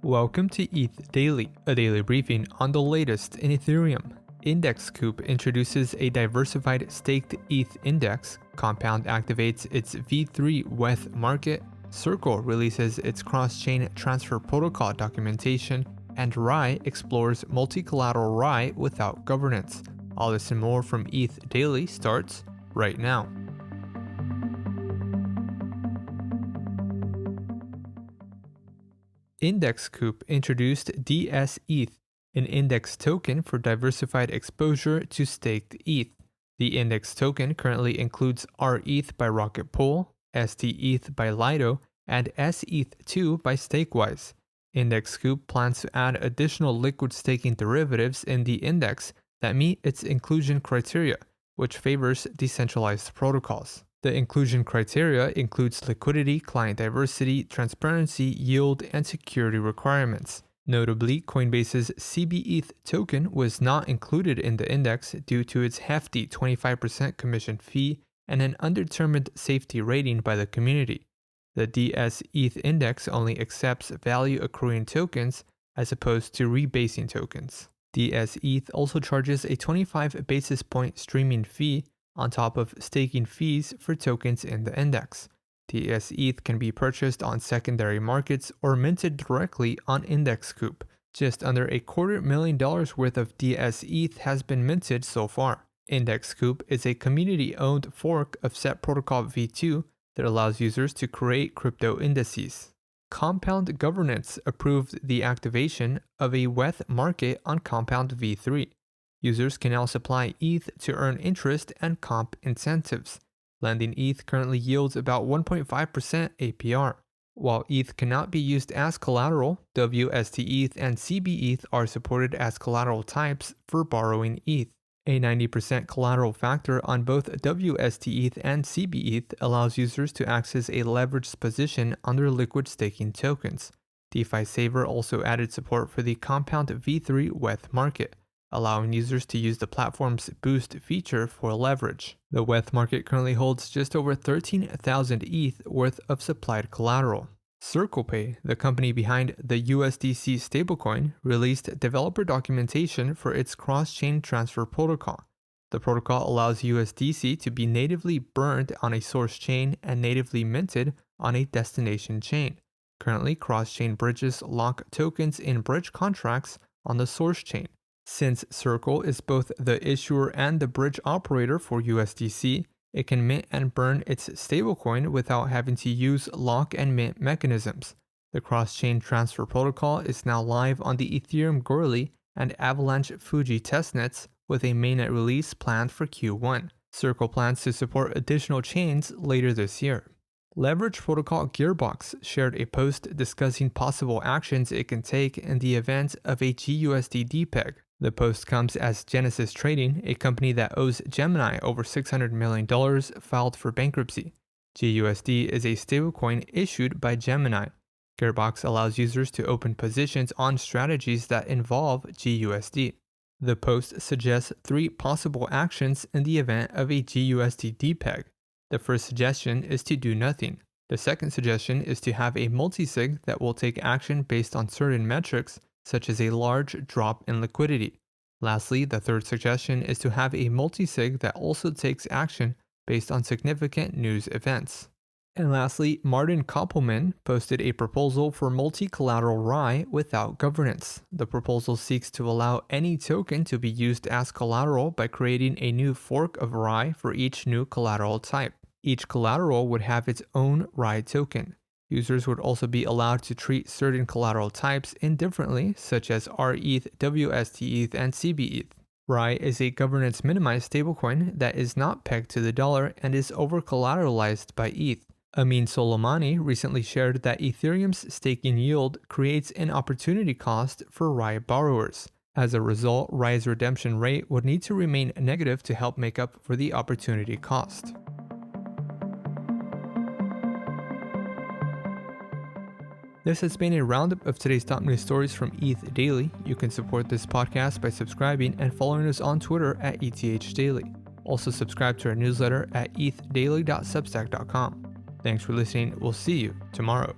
Welcome to ETH Daily, a daily briefing on the latest in Ethereum. Index Coop introduces a diversified staked ETH index, Compound activates its V3 WETH market, Circle releases its cross-chain transfer protocol documentation, and Rye explores multi-collateral Rye without governance. All this and more from ETH Daily starts right now. Index Coop introduced DSETH, an index token for diversified exposure to staked ETH. The index token currently includes RETH by Rocket Pool, STETH by Lido, and SETH2 by Stakewise. Index Coop plans to add additional liquid staking derivatives in the index that meet its inclusion criteria, which favors decentralized protocols. The inclusion criteria includes liquidity, client diversity, transparency, yield, and security requirements. Notably, Coinbase's CBETH token was not included in the index due to its hefty 25% commission fee and an undetermined safety rating by the community. The DSETH index only accepts value accruing tokens as opposed to rebasing tokens. DSETH also charges a 25 basis point streaming fee on top of staking fees for tokens in the index. DSETH can be purchased on secondary markets or minted directly on Index Coop. Just under $250,000 worth of DSETH has been minted so far. Index Coop is a community-owned fork of Set Protocol V2 that allows users to create crypto indices. Compound Governance approved the activation of a WETH market on Compound V3. Users can now supply ETH to earn interest and comp incentives. Lending ETH currently yields about 1.5% APR. While ETH cannot be used as collateral, WSDETH and CBETH are supported as collateral types for borrowing ETH. A 90% collateral factor on both WSDETH and CBETH allows users to access a leveraged position under liquid staking tokens. DeFi Saver also added support for the Compound V3 WETH market, allowing users to use the platform's Boost feature for leverage. The WETH market currently holds just over 13,000 ETH worth of supplied collateral. CirclePay, the company behind the USDC stablecoin, released developer documentation for its cross-chain transfer protocol. The protocol allows USDC to be natively burned on a source chain and natively minted on a destination chain. Currently, cross-chain bridges lock tokens in bridge contracts on the source chain. Since Circle is both the issuer and the bridge operator for USDC, it can mint and burn its stablecoin without having to use lock and mint mechanisms. The cross-chain transfer protocol is now live on the Ethereum Goerli and Avalanche Fuji testnets with a mainnet release planned for Q1. Circle plans to support additional chains later this year. Leverage protocol GearBox shared a post discussing possible actions it can take in the event of a GUSD Depeg. The post comes as Genesis Trading, a company that owes Gemini over $600 million, filed for bankruptcy. GUSD is a stablecoin issued by Gemini. GearBox allows users to open positions on strategies that involve GUSD. The post suggests 3 possible actions in the event of a GUSD Depeg. The first suggestion is to do nothing. The second suggestion is to have a multisig that will take action based on certain metrics, such as a large drop in liquidity. Lastly, the third suggestion is to have a multisig that also takes action based on significant news events. And lastly, Martin Koppelman posted a proposal for multi-collateral Rye without governance. The proposal seeks to allow any token to be used as collateral by creating a new fork of Rye for each new collateral type. Each collateral would have its own Rye token. Users would also be allowed to treat certain collateral types indifferently, such as RETH, WSDETH, and CBETH. Rye is a governance-minimized stablecoin that is not pegged to the dollar and is over-collateralized by ETH. Amin Soleimani recently shared that Ethereum's staking yield creates an opportunity cost for Rye borrowers. As a result, Rye's redemption rate would need to remain negative to help make up for the opportunity cost. This has been a roundup of today's top news stories from ETH Daily. You can support this podcast by subscribing and following us on Twitter at ETH Daily. Also subscribe to our newsletter at ethdaily.substack.com. Thanks for listening. We'll see you tomorrow.